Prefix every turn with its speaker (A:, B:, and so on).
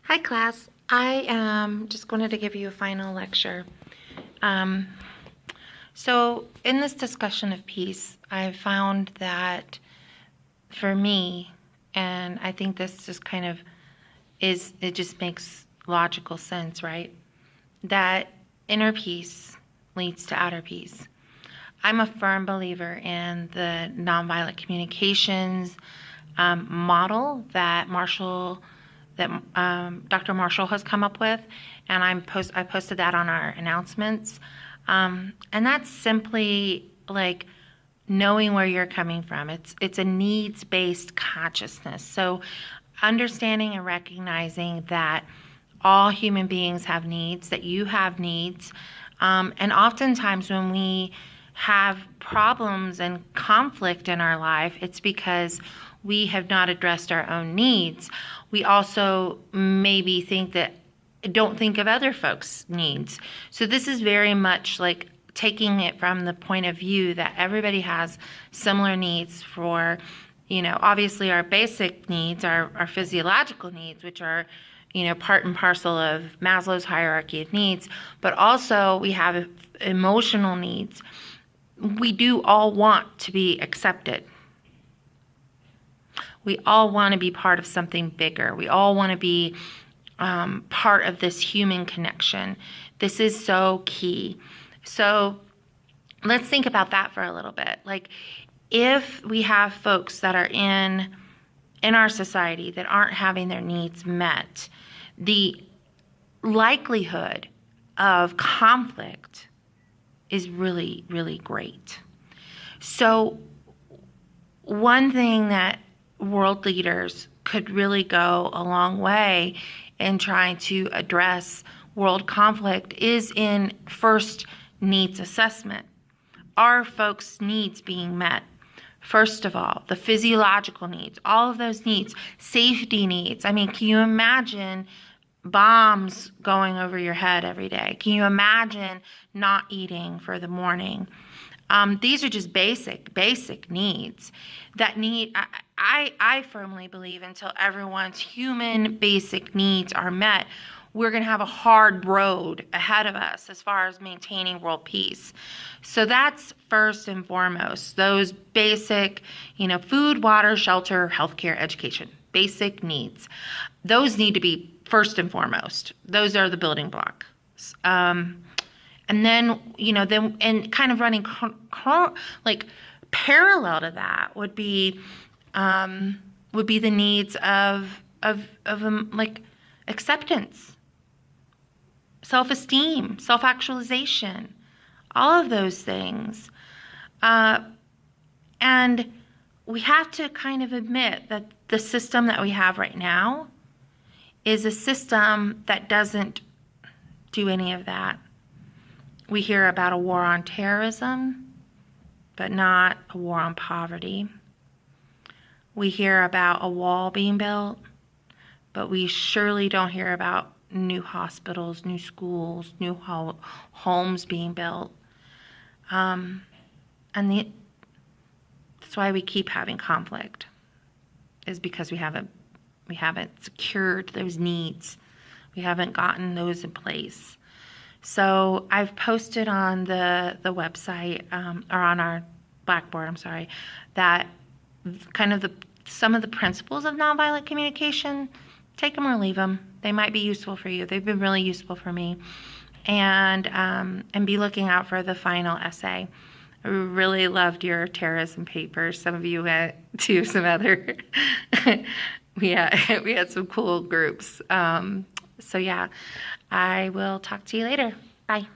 A: Hi class, I just wanted to give you a final lecture. Um, so in this discussion of peace, I found that for me, and I think this just kind of it just makes logical sense, right? That inner peace leads to outer peace. I'm a firm believer in the nonviolent communications model that Dr. Marshall has come up with, and I posted that on our announcements. And that's simply like knowing where you're coming from. It's a needs-based consciousness. So understanding and recognizing that all human beings have needs, that you have needs, and oftentimes when we have problems and conflict in our life, it's because we have not addressed our own needs. We also maybe don't think of other folks' needs. So this is very much like taking it from the point of view that everybody has similar needs for, obviously our basic needs, our physiological needs, which are, part and parcel of Maslow's hierarchy of needs, but also we have emotional needs. We do all want to be accepted. We all want to be part of something bigger. We all want to be part of this human connection. This is so key. So let's think about that for a little bit. Like, if we have folks that are in our society that aren't having their needs met, the likelihood of conflict is really, really great. So one thing that world leaders could really go a long way in trying to address world conflict is in first needs assessment. Are folks' needs being met? First of all, the physiological needs, all of those needs, safety needs. I mean, can you imagine bombs going over your head every day? Can you imagine not eating for the morning? These are just basic needs that I firmly believe until everyone's human basic needs are met, we're going to have a hard road ahead of us as far as maintaining world peace. So that's first and foremost, those basic, food, water, shelter, healthcare, education, basic needs. Those need to be first and foremost. Those are the building blocks. And then, and kind of running like parallel to that would be the needs of like acceptance, self-esteem, self-actualization, all of those things. And we have to kind of admit that the system that we have right now is a system that doesn't do any of that. We hear about a war on terrorism, but not a war on poverty. We hear about a wall being built, but we surely don't hear about new hospitals, new schools, new homes being built. And that's why we keep having conflict, is because we haven't secured those needs. We haven't gotten those in place. So I've posted on the website, or on our Blackboard, that kind of some of the principles of nonviolent communication. Take them or leave them. They might be useful for you. They've been really useful for me. And be looking out for the final essay. I really loved your terrorism papers. Some of you went to some other. we had some cool groups. So yeah, I will talk to you later. Bye.